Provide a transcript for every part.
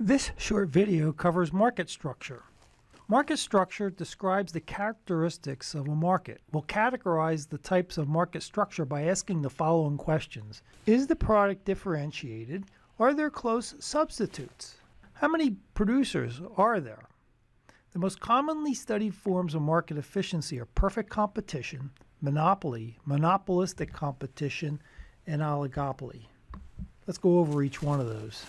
This short video covers market structure. Market structure describes the characteristics of a market. We'll categorize the types of market structure by asking the following questions. Is the product differentiated? Are there close substitutes? How many producers are there? The most commonly studied forms of market efficiency are perfect competition, monopoly, monopolistic competition, and oligopoly. Let's go over each one of those.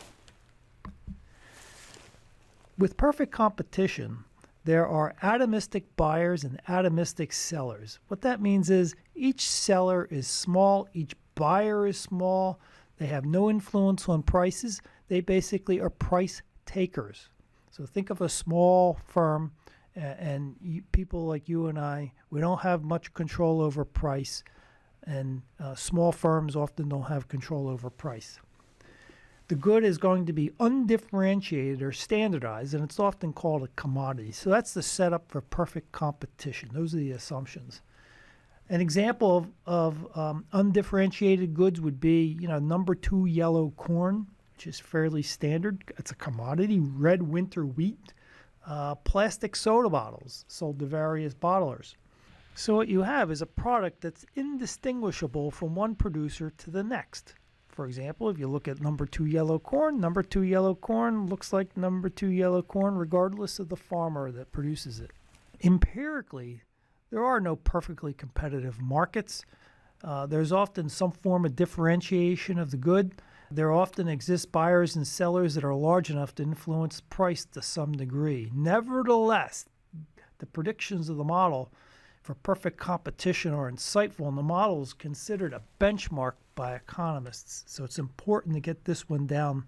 With perfect competition, there are atomistic buyers and atomistic sellers. What that means is each seller is small, each buyer is small, they have no influence on prices, they basically are price takers. So think of a small firm and people like you and I, we don't have much control over price, and small firms often don't have control over price. The good is going to be undifferentiated or standardized, and it's often called a commodity. So that's the setup for perfect competition. Those are the assumptions. An example of undifferentiated goods would be, number 2 yellow corn, which is fairly standard. It's a commodity. Red winter wheat, plastic soda bottles sold to various bottlers. So what you have is a product that's indistinguishable from one producer to the next. For example, if you look at number 2 yellow corn looks like number 2 yellow corn regardless of the farmer that produces it. Empirically, there are no perfectly competitive markets. There's often some form of differentiation of the good. There often exist buyers and sellers that are large enough to influence price to some degree. Nevertheless, the predictions of the model for perfect competition are insightful, and the model is considered a benchmark by economists. So it's important to get this one down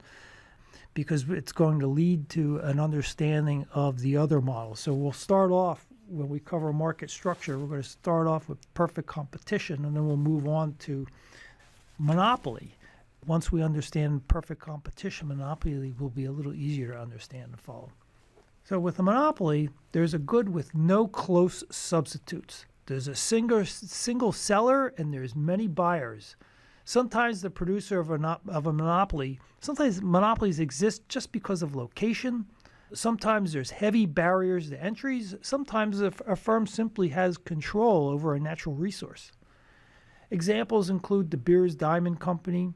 because it's going to lead to an understanding of the other models. So we'll start off, when we cover market structure, we're going to start off with perfect competition, and then we'll move on to monopoly. Once we understand perfect competition, monopoly will be a little easier to understand and follow. So with a monopoly, there's a good with no close substitutes. There's a single seller and there's many buyers. Sometimes the producer of a monopoly, sometimes monopolies exist just because of location. Sometimes there's heavy barriers to entries. Sometimes a firm simply has control over a natural resource. Examples include De Beers Diamond Company.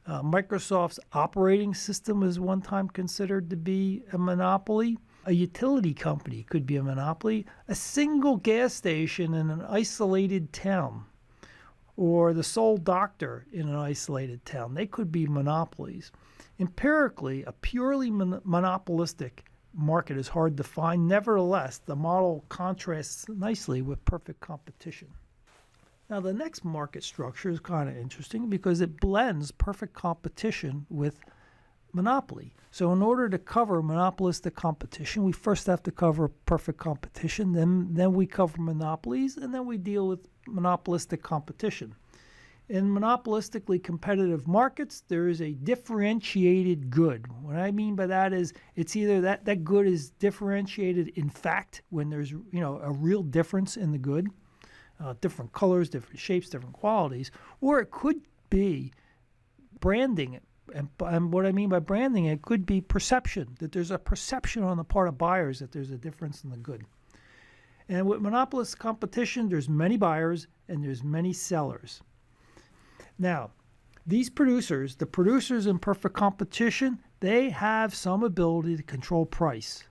Microsoft's operating system was one time considered to be a monopoly. A utility company could be a monopoly. A single gas station in an isolated town, or the sole doctor in an isolated town, they could be monopolies. Empirically, a purely monopolistic market is hard to find. Nevertheless, the model contrasts nicely with perfect competition. Now, the next market structure is kind of interesting because it blends perfect competition with monopoly. So in order to cover monopolistic competition, we first have to cover perfect competition, then we cover monopolies, and then we deal with monopolistic competition. In monopolistically competitive markets, there is a differentiated good. What I mean by that is it's either that good is differentiated in fact, when there's a real difference in the good, different colors, different shapes, different qualities, or it could be branding. And what I mean by branding, it could be perception, that there's a perception on the part of buyers that there's a difference in the good. And with monopolist competition, there's many buyers and there's many sellers. Now, these producers, the producers in perfect competition, they have some ability to control price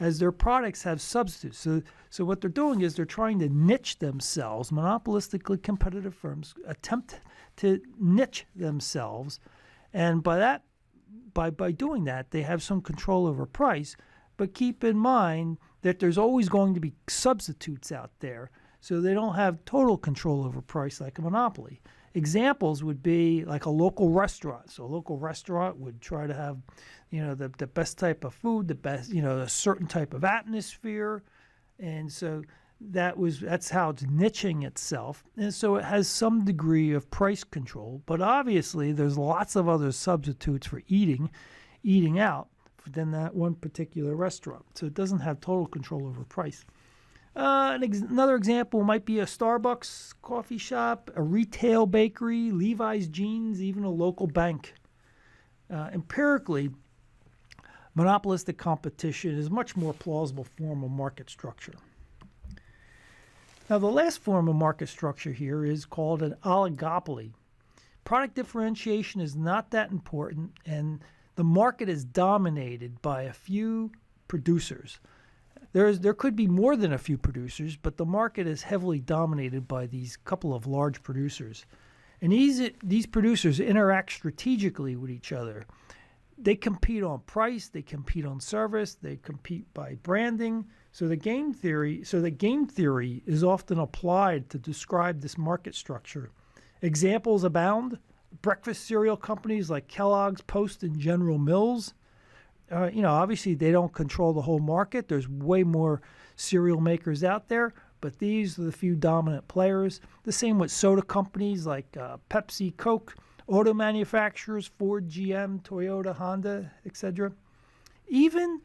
as their products have substitutes. So what they're doing is they're trying to niche themselves. Monopolistically competitive firms attempt to niche themselves. And by doing that, they have some control over price. But keep in mind that there's always going to be substitutes out there. So they don't have total control over price like a monopoly. Examples would be like a local restaurant. So a local restaurant would try to have, the best type of food, the best, a certain type of atmosphere. And so that's how it's niching itself. And so it has some degree of price control, but obviously there's lots of other substitutes for eating out than that one particular restaurant. So it doesn't have total control over price. Another example might be a Starbucks coffee shop, a retail bakery, Levi's jeans, even a local bank. Empirically, Monopolistic competition is a much more plausible form of market structure. Now, the last form of market structure here is called an oligopoly. Product differentiation is not that important, and the market is dominated by a few producers. There could be more than a few producers, but the market is heavily dominated by these couple of large producers. And these producers interact strategically with each other. They compete on price, they compete on service, they compete by branding. So the game theory is often applied to describe this market structure. Examples abound. Breakfast cereal companies like Kellogg's, Post, and General Mills. Obviously they don't control the whole market. There's way more cereal makers out there, but these are the few dominant players. The same with soda companies like Pepsi, Coke, auto manufacturers, Ford, GM, Toyota, Honda, etc. Even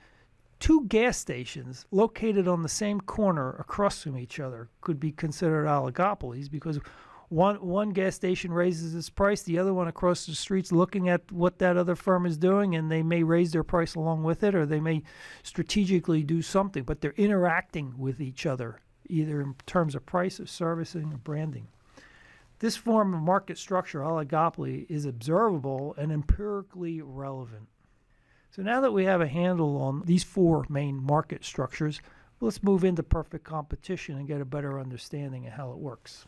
two gas stations located on the same corner across from each other could be considered oligopolies because one gas station raises its price, the other one across the street's looking at what that other firm is doing, and they may raise their price along with it, or they may strategically do something, but they're interacting with each other, either in terms of price, of servicing, or branding. This form of market structure, oligopoly, is observable and empirically relevant. So now that we have a handle on these four main market structures, let's move into perfect competition and get a better understanding of how it works.